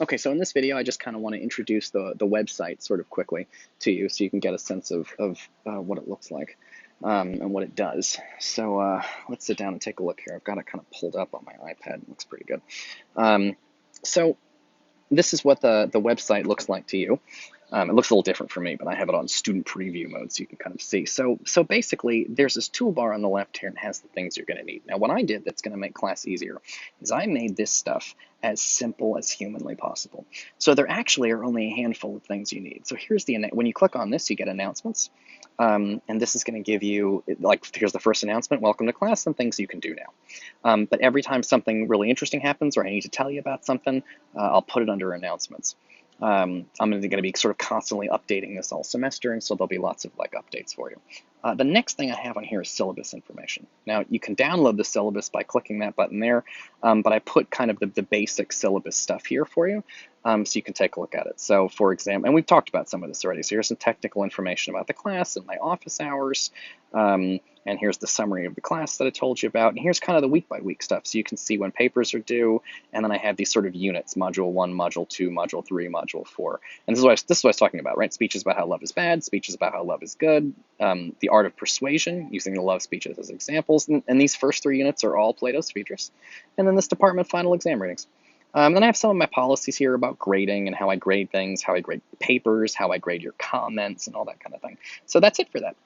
Okay, so in this video, I just kind of want to introduce the website sort of quickly to you so you can get a sense of what it looks like and what it does. So let's sit down and take a look here. I've got it kind of pulled up on my iPad. It looks pretty good. So this is what the website looks like to you. It looks a little different for me, but I have it on student preview mode so you can kind of see. So basically, there's this toolbar on the left here and has the things you're going to need. Now, what I did that's going to make class easier is I made this stuff as simple as humanly possible. So there actually are only a handful of things you need. So here's when you click on this, you get announcements. And this is going to give you, like, here's the first announcement, welcome to class, and things you can do now. But every time something really interesting happens or I need to tell you about something, I'll put it under announcements. I'm going to be sort of constantly updating this all semester, and so there'll be lots of updates for you. The next thing I have on here is syllabus information. Now, you can download the syllabus by clicking that button there, but I put kind of the basic syllabus stuff here for you, so you can take a look at it. So, for example, and we've talked about some of this already, so here's some technical information about the class and my office hours, and here's the summary of the class that I told you about, and here's kind of the week-by-week stuff, so you can see when papers are due, and then I have these sort of units, Module 1, Module 2, Module 3, Module 4, and this is what I was talking about, right? Speeches about how love is bad, speeches about how love is good, the art of persuasion, using the love speeches as examples, and these first 3 units are all Plato's Phaedrus, and then this department final exam ratings. Then I have some of my policies here about grading and how I grade things, how I grade papers, how I grade your comments, and all that kind of thing. So that's it for that.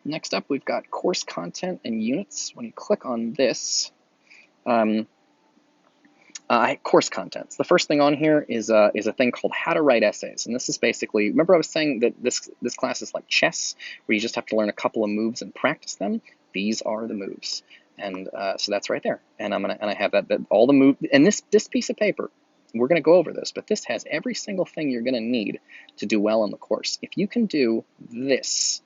Next up, we've got course content and units. When you click on this, course contents. The first thing on here is a thing called How to Write Essays, and this is basically, remember I was saying that this class is like chess, where you just have to learn a couple of moves and practice them. These are the moves, and so that's right there. And I have that all the moves, and this piece of paper, we're going to go over this, but this has every single thing you're going to need to do well in the course. If you can do this,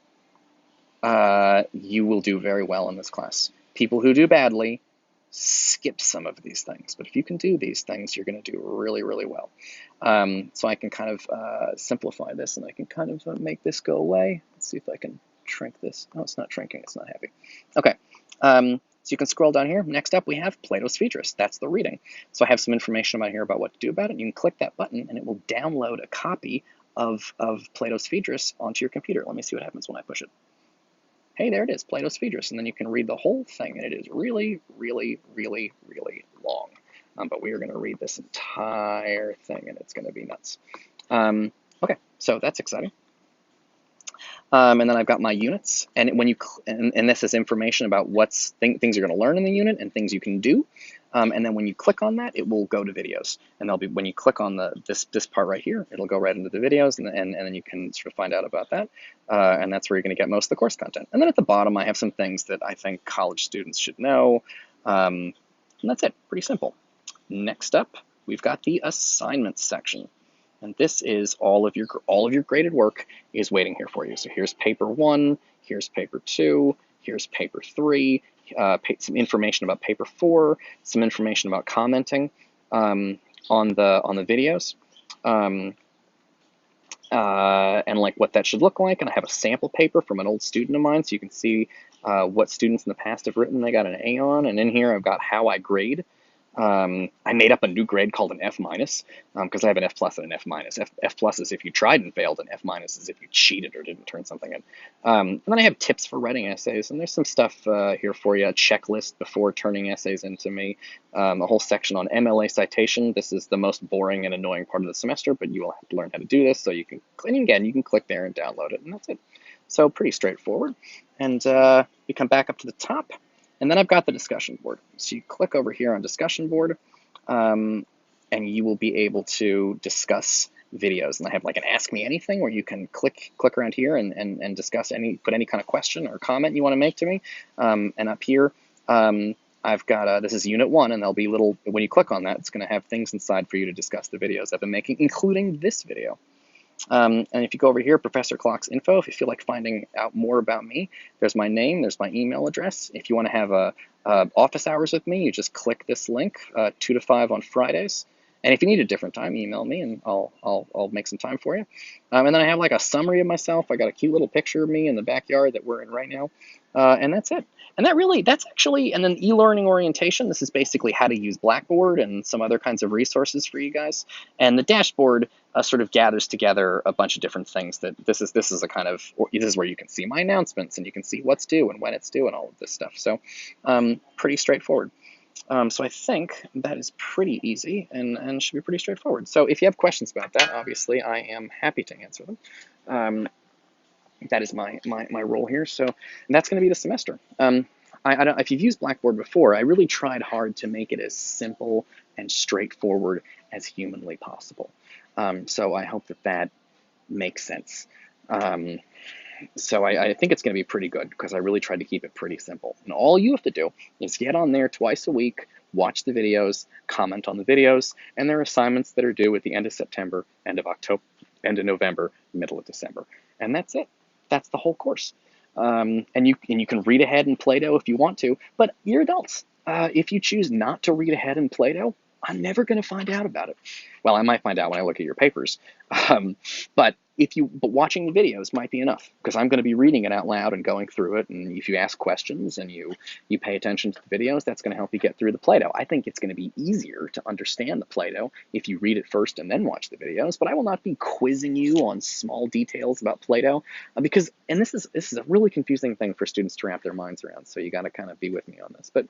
you will do very well in this class. People who do badly skip some of these things, but if you can do these things, you're going to do really, really well. So I can kind of simplify this, and I can kind of make this go away. Let's see if I can shrink this. Oh, it's not shrinking. It's not happy. Okay. So you can scroll down here. Next up, we have Plato's Phaedrus. That's the reading. So I have some information about here about what to do about it. You can click that button, and it will download a copy of Plato's Phaedrus onto your computer. Let me see what happens when I push it. Hey, there it is, Plato's Phaedrus, and then you can read the whole thing, and it is really, really, really, really long. But we are going to read this entire thing, and it's going to be nuts. Okay, so that's exciting. And then I've got my units, and when you and this is information about things you're going to learn in the unit and things you can do. And then when you click on that, it will go to videos, and when you click on this part right here, it'll go right into the videos, and then you can sort of find out about that, and that's where you're going to get most of the course content. And then at the bottom, I have some things that I think college students should know, and that's it. Pretty simple. Next up, we've got the assignments section. And this is all of your graded work is waiting here for you. So here's paper 1, here's paper 2, here's paper 3, some information about paper 4, some information about commenting on the videos, and like what that should look like. And I have a sample paper from an old student of mine, so you can see what students in the past have written they got an A on. And in here I've got how I grade. I made up a new grade called an F-, because I have an F+ and an F-. F+ is if you tried and failed, and F- is if you cheated or didn't turn something in. And then I have tips for writing essays, and there's some stuff here for you, a checklist before turning essays into me, a whole section on MLA citation. This is the most boring and annoying part of the semester, but you will have to learn how to do this, so you can, and again, you can click there and download it, and that's it. So pretty straightforward. And we come back up to the top. And then I've got the discussion board. So you click over here on discussion board, and you will be able to discuss videos. And I have like an Ask Me Anything where you can click around here and discuss put any kind of question or comment you want to make to me. And up here, I've got, this is unit 1, and there'll be when you click on that, it's going to have things inside for you to discuss the videos I've been making, including this video. And if you go over here, Professor Clock's info, if you feel like finding out more about me, there's my name, there's my email address. If you want to have office hours with me, you just click this link, 2 to 5 on Fridays. And if you need a different time, email me, and I'll make some time for you. And then I have like a summary of myself. I got a cute little picture of me in the backyard that we're in right now. And that's it. And that's actually, and then e-learning orientation, this is basically how to use Blackboard and some other kinds of resources for you guys. And the dashboard sort of gathers together a bunch of different things that this is a kind of, this is where you can see my announcements and you can see what's due and when it's due and all of this stuff. So pretty straightforward. So I think that is pretty easy and should be pretty straightforward. So if you have questions about that, obviously I am happy to answer them. That is my role here. So that's going to be the semester. I don't, if you've used Blackboard before, I really tried hard to make it as simple and straightforward as humanly possible. So I hope that makes sense. So I think it's going to be pretty good because I really tried to keep it pretty simple. And all you have to do is get on there twice a week, watch the videos, comment on the videos, and there are assignments that are due at the end of September, end of October, end of November, middle of December. And that's it. That's the whole course. And you can read ahead in Play-Doh if you want to, but you're adults. If you choose not to read ahead in Play-Doh, I'm never going to find out about it. Well, I might find out when I look at your papers, but watching the videos might be enough because I'm going to be reading it out loud and going through it. And if you ask questions and you pay attention to the videos, that's going to help you get through the Play-Doh. I think it's going to be easier to understand the Play-Doh if you read it first and then watch the videos. But I will not be quizzing you on small details about Play-Doh because, and this is a really confusing thing for students to wrap their minds around. So you got to kind of be with me on this. But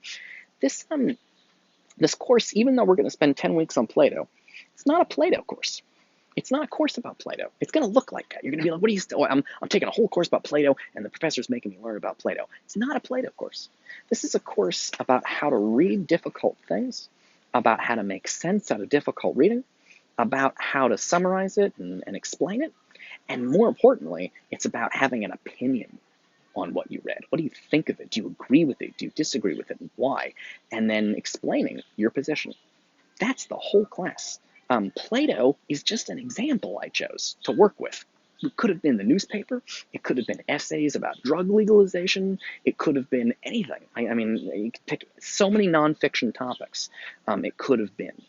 this course, even though we're going to spend 10 weeks on Play-Doh, it's not a Play-Doh course. It's not a course about Play-Doh. It's going to look like that. You're going to be like, what are you, I'm taking a whole course about Play-Doh, and the professor's making me learn about Play-Doh. It's not a Play-Doh course. This is a course about how to read difficult things, about how to make sense out of difficult reading, about how to summarize it and explain it, and more importantly, it's about having an opinion on what you read. What do you think of it? Do you agree with it? Do you disagree with it? And why? And then explaining your position. That's the whole class. Play-Doh is just an example I chose to work with. It could have been the newspaper. It could have been essays about drug legalization. It could have been anything. I mean, you could pick so many nonfiction topics. It could have been.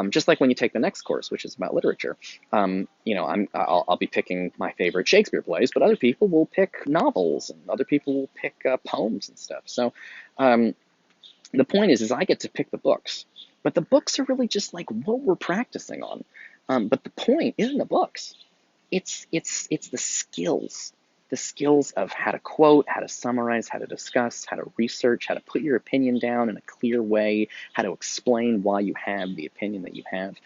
Just like when you take the next course, which is about literature, I'll be picking my favorite Shakespeare plays, but other people will pick novels, and other people will pick poems and stuff. So the point is I get to pick the books, but the books are really just like what we're practicing on. But the point isn't the books; it's the skills of how to quote, how to summarize, how to discuss, how to research, how to put your opinion down in a clear way, how to explain why you have the opinion that you have.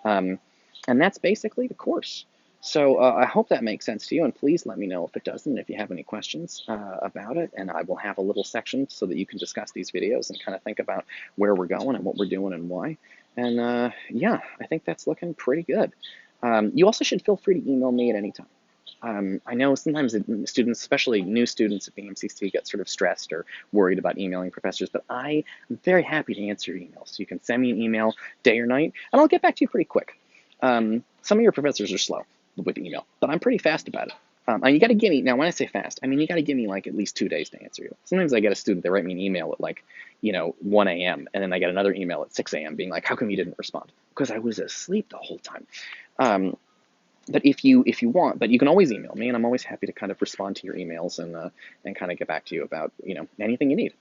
And that's basically the course. So I hope that makes sense to you, and please let me know if it doesn't, if you have any questions about it, and I will have a little section so that you can discuss these videos and kind of think about where we're going and what we're doing and why. And yeah, I think that's looking pretty good. You also should feel free to email me at any time. I know sometimes students, especially new students at BMCC, get sort of stressed or worried about emailing professors, but I am very happy to answer your emails. So you can send me an email day or night, and I'll get back to you pretty quick. Some of your professors are slow with email, but I'm pretty fast about it. And you got to give me, now when I say fast, I mean you got to give me like at least 2 days to answer you. Sometimes I get a student, they write me an email at like, 1 a.m. and then I get another email at 6 a.m. being like, how come you didn't respond? Because I was asleep the whole time. But if you want, but you can always email me, and I'm always happy to kind of respond to your emails and kind of get back to you about anything you need.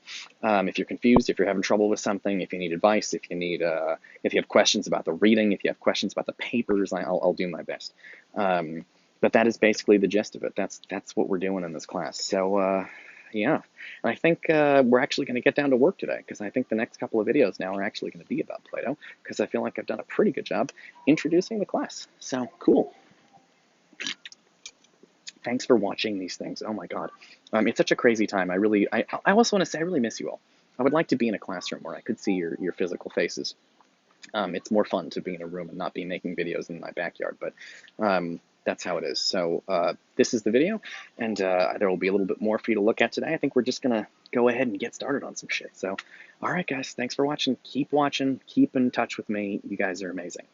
If you're confused, if you're having trouble with something, if you need advice, if you have questions about the reading, if you have questions about the papers, I'll do my best. But that is basically the gist of it. That's what we're doing in this class. So yeah, and I think we're actually going to get down to work today because I think the next couple of videos now are actually going to be about Play-Doh because I feel like I've done a pretty good job introducing the class. So cool. Thanks for watching these things. Oh my God. It's such a crazy time. I also want to say I really miss you all. I would like to be in a classroom where I could see your physical faces. It's more fun to be in a room and not be making videos in my backyard, but that's how it is. So this is the video, and there will be a little bit more for you to look at today. I think we're just going to go ahead and get started on some shit. So, all right, guys, thanks for watching. Keep watching. Keep in touch with me. You guys are amazing.